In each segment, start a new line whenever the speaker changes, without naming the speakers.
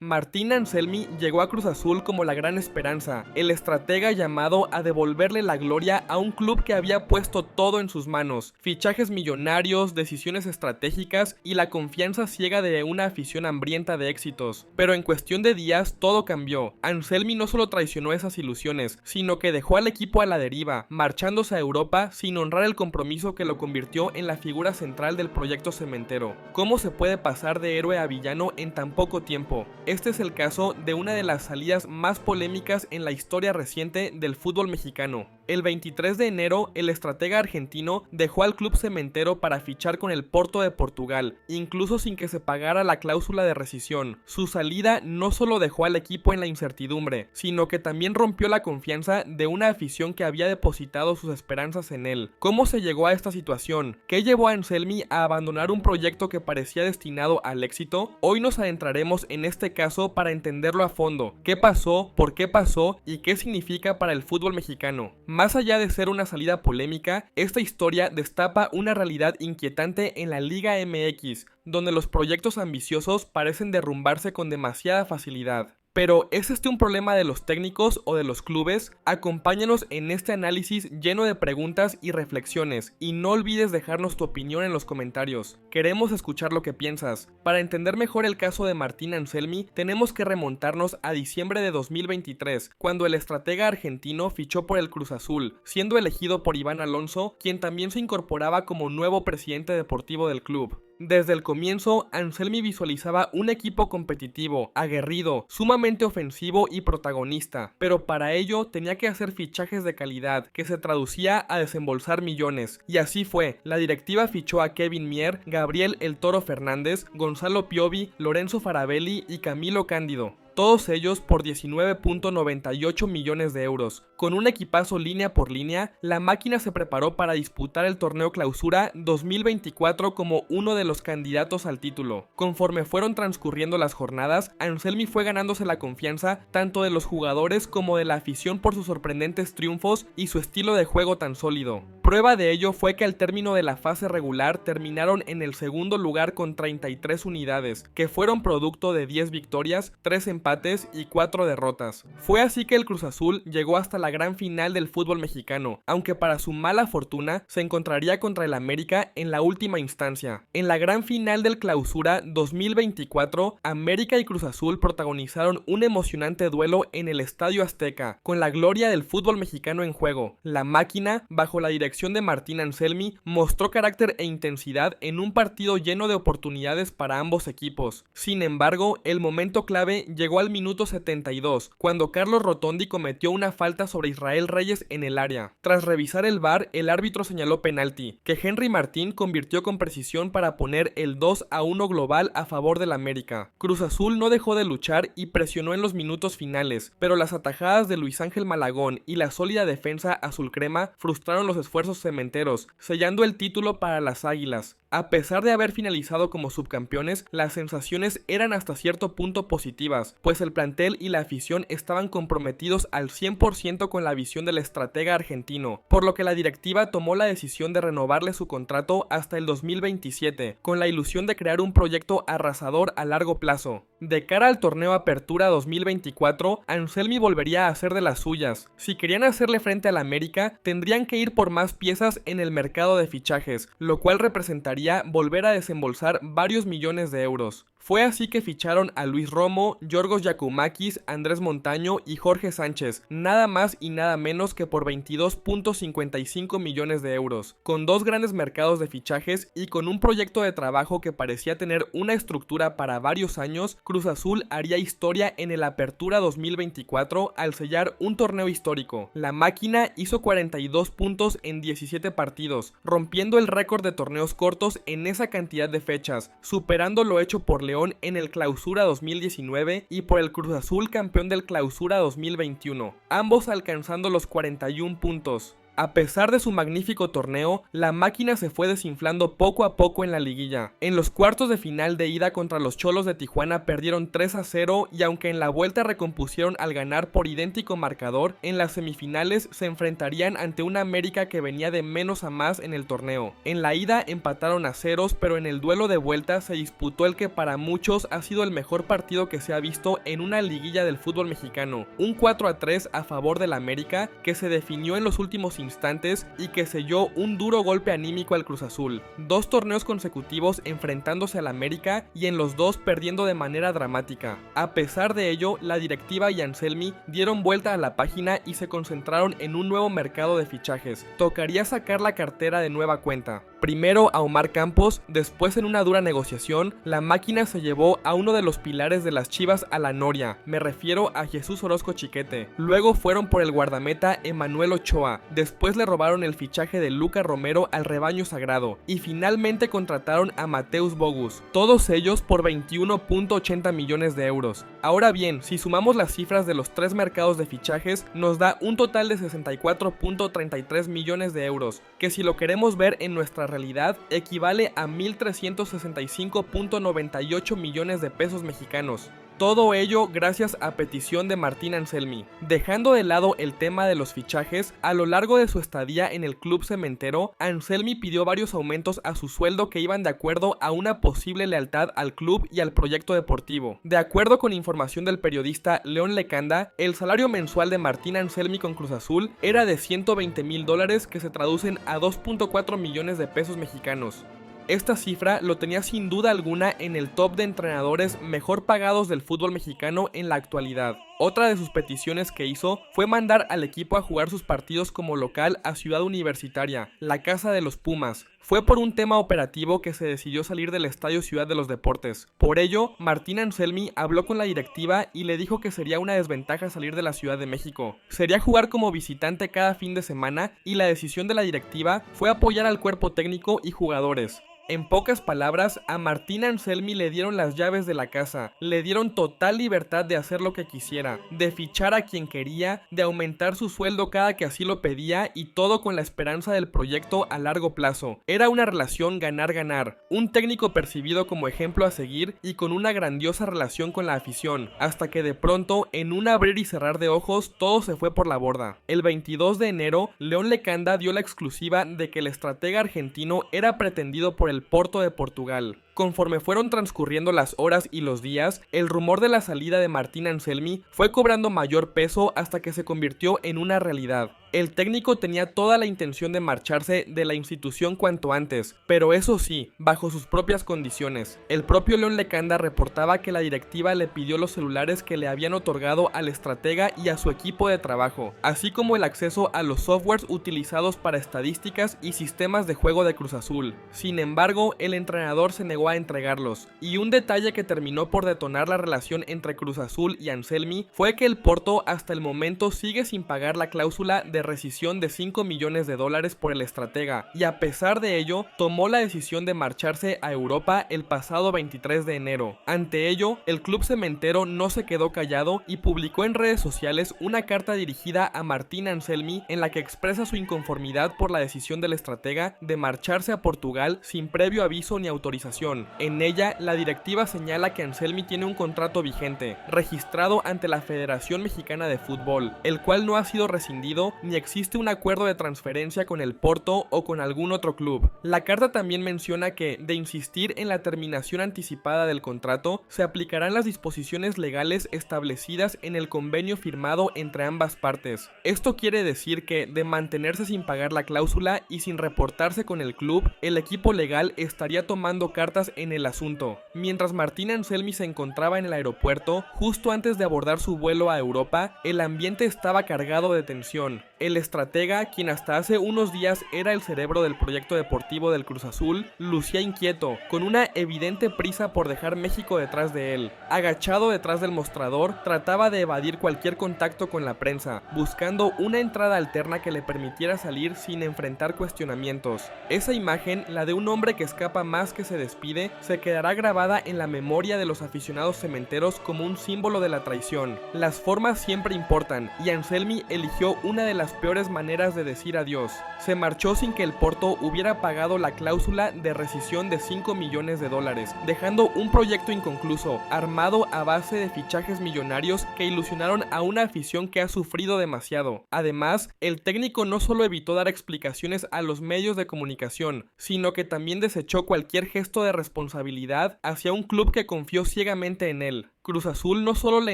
Martín Anselmi llegó a Cruz Azul como la gran esperanza, el estratega llamado a devolverle la gloria a un club que había puesto todo en sus manos: fichajes millonarios, decisiones estratégicas y la confianza ciega de una afición hambrienta de éxitos. Pero en cuestión de días todo cambió. Anselmi no solo traicionó esas ilusiones, sino que dejó al equipo a la deriva, marchándose a Europa sin honrar el compromiso que lo convirtió en la figura central del proyecto cementero. ¿Cómo se puede pasar de héroe a villano en tan poco tiempo? Este es el caso de una de las salidas más polémicas en la historia reciente del fútbol mexicano. El 23 de enero, el estratega argentino dejó al club cementero para fichar con el Porto de Portugal, incluso sin que se pagara la cláusula de rescisión. Su salida no solo dejó al equipo en la incertidumbre, sino que también rompió la confianza de una afición que había depositado sus esperanzas en él. ¿Cómo se llegó a esta situación? ¿Qué llevó a Anselmi a abandonar un proyecto que parecía destinado al éxito? Hoy nos adentraremos en este caso para entenderlo a fondo. ¿Qué pasó? ¿Por qué pasó? ¿Y qué significa para el fútbol mexicano? Más allá de ser una salida polémica, esta historia destapa una realidad inquietante en la Liga MX, donde los proyectos ambiciosos parecen derrumbarse con demasiada facilidad. Pero, ¿es este un problema de los técnicos o de los clubes? Acompáñanos en este análisis lleno de preguntas y reflexiones, y no olvides dejarnos tu opinión en los comentarios. Queremos escuchar lo que piensas. Para entender mejor el caso de Martín Anselmi, tenemos que remontarnos a diciembre de 2023, cuando el estratega argentino fichó por el Cruz Azul, siendo elegido por Iván Alonso, quien también se incorporaba como nuevo presidente deportivo del club. Desde el comienzo, Anselmi visualizaba un equipo competitivo, aguerrido, sumamente ofensivo y protagonista, pero para ello tenía que hacer fichajes de calidad, que se traducía a desembolsar millones, y así fue. La directiva fichó a Kevin Mier, Gabriel El Toro Fernández, Gonzalo Piovi, Lorenzo Farabelli y Camilo Cándido. Todos ellos por 19.98 millones de euros. Con un equipazo línea por línea, la máquina se preparó para disputar el torneo Clausura 2024 como uno de los candidatos al título. Conforme fueron transcurriendo las jornadas, Anselmi fue ganándose la confianza tanto de los jugadores como de la afición por sus sorprendentes triunfos y su estilo de juego tan sólido. Prueba de ello fue que al término de la fase regular terminaron en el segundo lugar con 33 unidades, que fueron producto de 10 victorias, 3 empates y 4 derrotas. Fue así que el Cruz Azul llegó hasta la gran final del fútbol mexicano, aunque para su mala fortuna se encontraría contra el América en la última instancia. En la gran final del Clausura 2024, América y Cruz Azul protagonizaron un emocionante duelo en el Estadio Azteca, con la gloria del fútbol mexicano en juego. La máquina, bajo la dirección de Martín Anselmi, mostró carácter e intensidad en un partido lleno de oportunidades para ambos equipos. Sin embargo, el momento clave llegó al minuto 72, cuando Carlos Rotondi cometió una falta sobre Israel Reyes en el área. Tras revisar el VAR, el árbitro señaló penalti, que Henry Martín convirtió con precisión para poner el 2-1 global a favor del América. Cruz Azul no dejó de luchar y presionó en los minutos finales, pero las atajadas de Luis Ángel Malagón y la sólida defensa azul crema frustraron los esfuerzos cementeros, sellando el título para las Águilas. A pesar de haber finalizado como subcampeones, las sensaciones eran hasta cierto punto positivas, pues el plantel y la afición estaban comprometidos al 100% con la visión del estratega argentino, por lo que la directiva tomó la decisión de renovarle su contrato hasta el 2027, con la ilusión de crear un proyecto arrasador a largo plazo. De cara al torneo Apertura 2024, Anselmi volvería a hacer de las suyas. Si querían hacerle frente al América, tendrían que ir por más piezas en el mercado de fichajes, lo cual representaría volver a desembolsar varios millones de euros. Fue así que ficharon a Luis Romo, Yorgos Giakoumakis, Andrés Montaño y Jorge Sánchez, nada más y nada menos que por 22.55 millones de euros. Con dos grandes mercados de fichajes y con un proyecto de trabajo que parecía tener una estructura para varios años, Cruz Azul haría historia en el Apertura 2024 al sellar un torneo histórico. La máquina hizo 42 puntos en 17 partidos, rompiendo el récord de torneos cortos en esa cantidad de fechas, superando lo hecho por León en el Clausura 2019 y por el Cruz Azul campeón del Clausura 2021, ambos alcanzando los 41 puntos. A pesar de su magnífico torneo, la máquina se fue desinflando poco a poco en la liguilla. En los cuartos de final de ida contra los Xolos de Tijuana perdieron 3-0 y aunque en la vuelta recompusieron al ganar por idéntico marcador, en las semifinales se enfrentarían ante una América que venía de menos a más en el torneo. En la ida empataron a ceros, pero en el duelo de vuelta se disputó el que para muchos ha sido el mejor partido que se ha visto en una liguilla del fútbol mexicano. Un 4-3 a favor del América que se definió en los últimos instantes y que selló un duro golpe anímico al Cruz Azul. 2 torneos consecutivos enfrentándose al América y en los 2 perdiendo de manera dramática. A pesar de ello, la directiva y Anselmi dieron vuelta a la página y se concentraron en un nuevo mercado de fichajes. Tocaría sacar la cartera de nueva cuenta. Primero a Omar Campos, después en una dura negociación, la máquina se llevó a uno de los pilares de las Chivas a la Noria, me refiero a Jesús Orozco Chiquete. Luego fueron por el guardameta Emanuel Ochoa, después le robaron el fichaje de Luca Romero al rebaño sagrado, y finalmente contrataron a Mateus Bogus, todos ellos por 21.80 millones de euros. Ahora bien, si sumamos las cifras de los 3 mercados de fichajes, nos da un total de 64.33 millones de euros, que si lo queremos ver en nuestra realidad equivale a 1.365.98 millones de pesos mexicanos. Todo ello gracias a petición de Martín Anselmi. Dejando de lado el tema de los fichajes, a lo largo de su estadía en el club cementero, Anselmi pidió varios aumentos a su sueldo que iban de acuerdo a una posible lealtad al club y al proyecto deportivo. De acuerdo con información del periodista León Lecanda, el salario mensual de Martín Anselmi con Cruz Azul era de $120,000 que se traducen a 2.4 millones de pesos mexicanos. Esta cifra lo tenía sin duda alguna en el top de entrenadores mejor pagados del fútbol mexicano en la actualidad. Otra de sus peticiones que hizo fue mandar al equipo a jugar sus partidos como local a Ciudad Universitaria, la casa de los Pumas. Fue por un tema operativo que se decidió salir del Estadio Ciudad de los Deportes. Por ello, Martín Anselmi habló con la directiva y le dijo que sería una desventaja salir de la Ciudad de México. Sería jugar como visitante cada fin de semana y la decisión de la directiva fue apoyar al cuerpo técnico y jugadores. En pocas palabras, a Martín Anselmi le dieron las llaves de la casa, le dieron total libertad de hacer lo que quisiera, de fichar a quien quería, de aumentar su sueldo cada que así lo pedía y todo con la esperanza del proyecto a largo plazo. Era una relación ganar-ganar, un técnico percibido como ejemplo a seguir y con una grandiosa relación con la afición, hasta que de pronto, en un abrir y cerrar de ojos, todo se fue por la borda. El 22 de enero, León Lecanda dio la exclusiva de que el estratega argentino era pretendido por el Porto de Portugal. Conforme fueron transcurriendo las horas y los días, el rumor de la salida de Martín Anselmi fue cobrando mayor peso hasta que se convirtió en una realidad. El técnico tenía toda la intención de marcharse de la institución cuanto antes, pero eso sí, bajo sus propias condiciones. El propio León Lecanda reportaba que la directiva le pidió los celulares que le habían otorgado al estratega y a su equipo de trabajo, así como el acceso a los softwares utilizados para estadísticas y sistemas de juego de Cruz Azul. Sin embargo, el entrenador se negó a entregarlos, y un detalle que terminó por detonar la relación entre Cruz Azul y Anselmi fue que el Porto hasta el momento sigue sin pagar la cláusula de rescisión de $5 millones por el estratega, y a pesar de ello, tomó la decisión de marcharse a Europa el pasado 23 de enero. Ante ello, el club cementero no se quedó callado y publicó en redes sociales una carta dirigida a Martín Anselmi en la que expresa su inconformidad por la decisión del estratega de marcharse a Portugal sin previo aviso ni autorización. En ella, la directiva señala que Anselmi tiene un contrato vigente, registrado ante la Federación Mexicana de Fútbol, el cual no ha sido rescindido ni existe un acuerdo de transferencia con el Porto o con algún otro club. La carta también menciona que, de insistir en la terminación anticipada del contrato, se aplicarán las disposiciones legales establecidas en el convenio firmado entre ambas partes. Esto quiere decir que, de mantenerse sin pagar la cláusula y sin reportarse con el club, el equipo legal estaría tomando cartas en el asunto. Mientras Martín Anselmi se encontraba en el aeropuerto, justo antes de abordar su vuelo a Europa, el ambiente estaba cargado de tensión. El estratega, quien hasta hace unos días era el cerebro del proyecto deportivo del Cruz Azul, lucía inquieto, con una evidente prisa por dejar México detrás de él. Agachado detrás del mostrador, trataba de evadir cualquier contacto con la prensa, buscando una entrada alterna que le permitiera salir sin enfrentar cuestionamientos. Esa imagen, la de un hombre que escapa más que se despide, despide se quedará grabada en la memoria de los aficionados cementeros como un símbolo de la traición. Las formas siempre importan, y Anselmi eligió una de las peores maneras de decir adiós. Se marchó sin que el Porto hubiera pagado la cláusula de rescisión de 5 millones de dólares, dejando un proyecto inconcluso, armado a base de fichajes millonarios que ilusionaron a una afición que ha sufrido demasiado. Además, el técnico no solo evitó dar explicaciones a los medios de comunicación, sino que también desechó cualquier gesto de responsabilidad hacia un club que confió ciegamente en él. Cruz Azul no solo le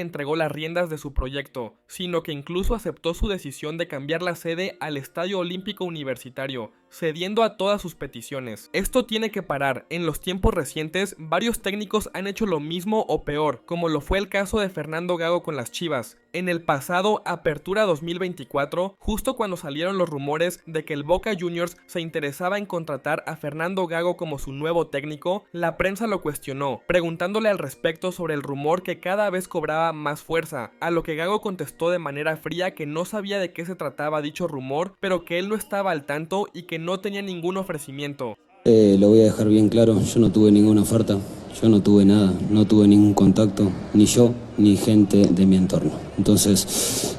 entregó las riendas de su proyecto, sino que incluso aceptó su decisión de cambiar la sede al Estadio Olímpico Universitario, cediendo a todas sus peticiones. Esto tiene que parar. En los tiempos recientes, varios técnicos han hecho lo mismo o peor, como lo fue el caso de Fernando Gago con las Chivas. En el pasado Apertura 2024, justo cuando salieron los rumores de que el Boca Juniors se interesaba en contratar a Fernando Gago como su nuevo técnico, la prensa lo cuestionó, preguntándole al respecto sobre el rumor que cada vez cobraba más fuerza, a lo que Gago contestó de manera fría que no sabía de qué se trataba dicho rumor, pero que él no estaba al tanto y que no tenía ningún ofrecimiento.
Lo voy a dejar bien claro, yo no tuve ninguna oferta, yo no tuve nada, no tuve ningún contacto, ni yo, ni gente de mi entorno. Entonces,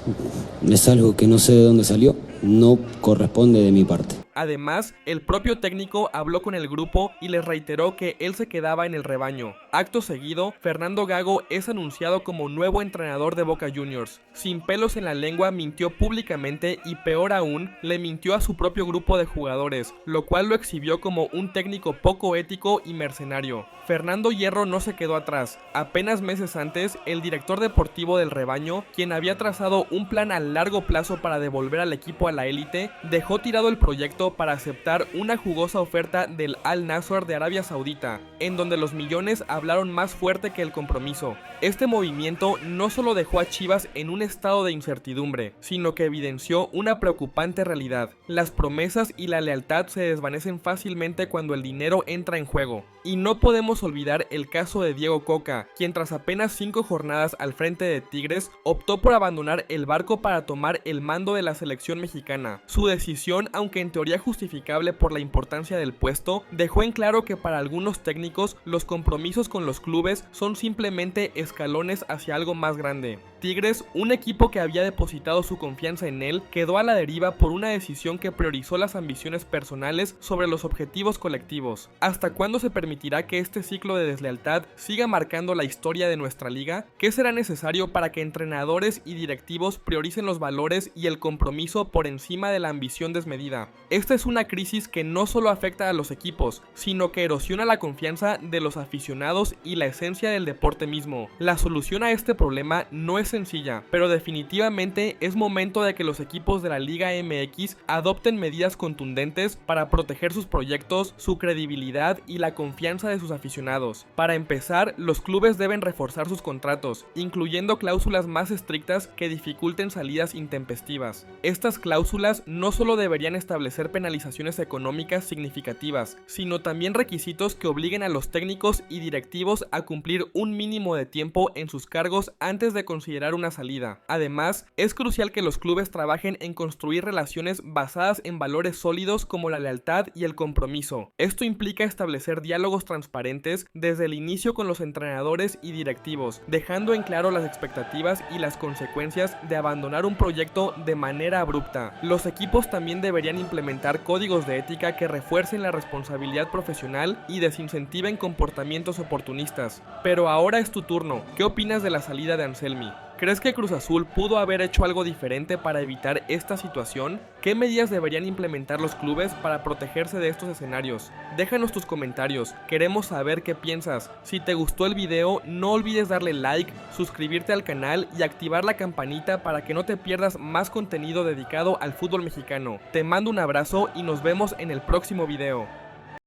es algo que no sé de dónde salió, no corresponde de mi parte.
Además, el propio técnico habló con el grupo y les reiteró que él se quedaba en el rebaño. Acto seguido, Fernando Gago es anunciado como nuevo entrenador de Boca Juniors. Sin pelos en la lengua, mintió públicamente y peor aún, le mintió a su propio grupo de jugadores, lo cual lo exhibió como un técnico poco ético y mercenario. Fernando Hierro no se quedó atrás. Apenas meses antes, el director deportivo del rebaño, quien había trazado un plan a largo plazo para devolver al equipo a la élite, dejó tirado el proyecto para aceptar una jugosa oferta del Al Nassr de Arabia Saudita, en donde los millones hablaron más fuerte que el compromiso. Este movimiento no solo dejó a Chivas en un estado de incertidumbre, sino que evidenció una preocupante realidad. Las promesas y la lealtad se desvanecen fácilmente cuando el dinero entra en juego. Y no podemos olvidar el caso de Diego Coca, quien tras apenas 5 jornadas al frente de Tigres, optó por abandonar el barco para tomar el mando de la selección mexicana. Su decisión, aunque en teoría justificable por la importancia del puesto, dejó en claro que para algunos técnicos los compromisos con los clubes son simplemente escalones hacia algo más grande. Tigres, un equipo que había depositado su confianza en él, quedó a la deriva por una decisión que priorizó las ambiciones personales sobre los objetivos colectivos. ¿Hasta cuándo se permitirá que este ciclo de deslealtad siga marcando la historia de nuestra liga? ¿Qué será necesario para que entrenadores y directivos prioricen los valores y el compromiso por encima de la ambición desmedida? Esta es una crisis que no solo afecta a los equipos, sino que erosiona la confianza de los aficionados y la esencia del deporte mismo. La solución a este problema no es sencilla, pero definitivamente es momento de que los equipos de la Liga MX adopten medidas contundentes para proteger sus proyectos, su credibilidad y la confianza de sus aficionados. Para empezar, los clubes deben reforzar sus contratos, incluyendo cláusulas más estrictas que dificulten salidas intempestivas. Estas cláusulas no solo deberían establecer penalizaciones económicas significativas, sino también requisitos que obliguen a los técnicos y directivos a cumplir un mínimo de tiempo en sus cargos antes de considerar una salida. Además, es crucial que los clubes trabajen en construir relaciones basadas en valores sólidos como la lealtad y el compromiso. Esto implica establecer diálogos transparentes desde el inicio con los entrenadores y directivos, dejando en claro las expectativas y las consecuencias de abandonar un proyecto de manera abrupta. Los equipos también deberían implementar códigos de ética que refuercen la responsabilidad profesional y desincentiven comportamientos oportunistas. Pero ahora es tu turno. ¿Qué opinas de la salida de Anselmi? ¿Crees que Cruz Azul pudo haber hecho algo diferente para evitar esta situación? ¿Qué medidas deberían implementar los clubes para protegerse de estos escenarios? Déjanos tus comentarios, queremos saber qué piensas. Si te gustó el video, no olvides darle like, suscribirte al canal y activar la campanita para que no te pierdas más contenido dedicado al fútbol mexicano. Te mando un abrazo y nos vemos en el próximo video.